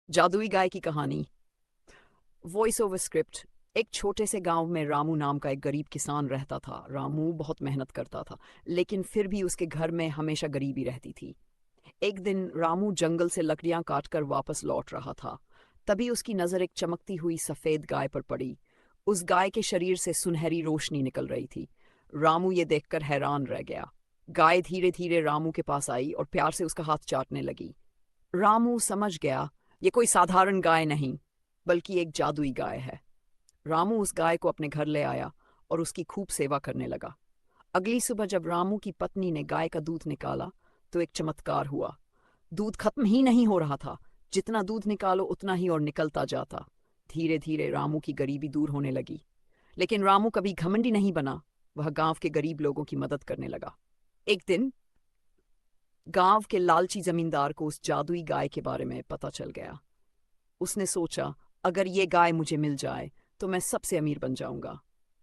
जादुई गाय की कहानी। Voice over script. एक छोटे से गांव में रामू नाम का एक गरीब किसान रहता था। रामू बहुत मेहनत करता था, लेकिन फिर भी उसके घर में हमेशा गरीबी रहती थी। एक दिन रामू जंगल से लकड़ियां काटकर वापस लौट रहा था। तभी उसकी नजर एक चमकती हुई सफेद गाय पर पड़ी। उस गाय के शरीर से सुनहरी रोशनी निकल रही थी। रामू ये देखकर हैरान रह गया। गाय धीरे धीरे रामू के पास आई और प्यार से उसका हाथ चाटने लगी। रामू समझ गया, ये कोई साधारण गाय नहीं, बल्कि एक जादुई गाय है। रामू उस गाय को अपने घर ले आया और उसकी खूब सेवा करने लगा। अगली सुबह जब रामू की पत्नी ने गाय का दूध निकाला, तो एक चमत्कार हुआ। दूध खत्म ही नहीं हो रहा था। जितना दूध निकालो उतना ही और निकलता जाता। धीरे धीरे रामू की गरीबी दूर होने लगी। लेकिन रामू कभी घमंडी नहीं बना। वह गांव के गरीब लोगों की मदद करने लगा। एक दिन गांव के लालची जमींदार को उस जादुई गाय के बारे में पता चल गया। उसने सोचा, अगर ये गाय मुझे मिल जाए तो मैं सबसे अमीर बन जाऊंगा।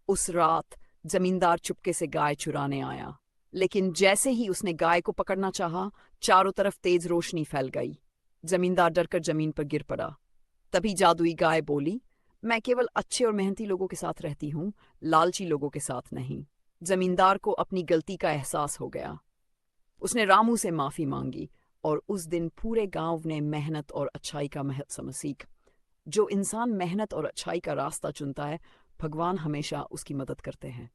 उस रात जमींदार चुपके से गाय चुराने आया। लेकिन जैसे ही उसने गाय को पकड़ना चाहा, चारों तरफ तेज रोशनी फैल गई। जमींदार डरकर जमीन पर गिर पड़ा। तभी जादुई गाय बोली, मैं केवल अच्छे और मेहनती लोगों के साथ रहती हूँ, लालची लोगों के साथ नहीं। जमींदार को अपनी गलती का एहसास हो गया। उसने रामू से माफी मांगी और उस दिन पूरे गांव ने मेहनत और अच्छाई का महत्व समझ सीख। जो इंसान मेहनत और अच्छाई का रास्ता चुनता है, भगवान हमेशा उसकी मदद करते हैं।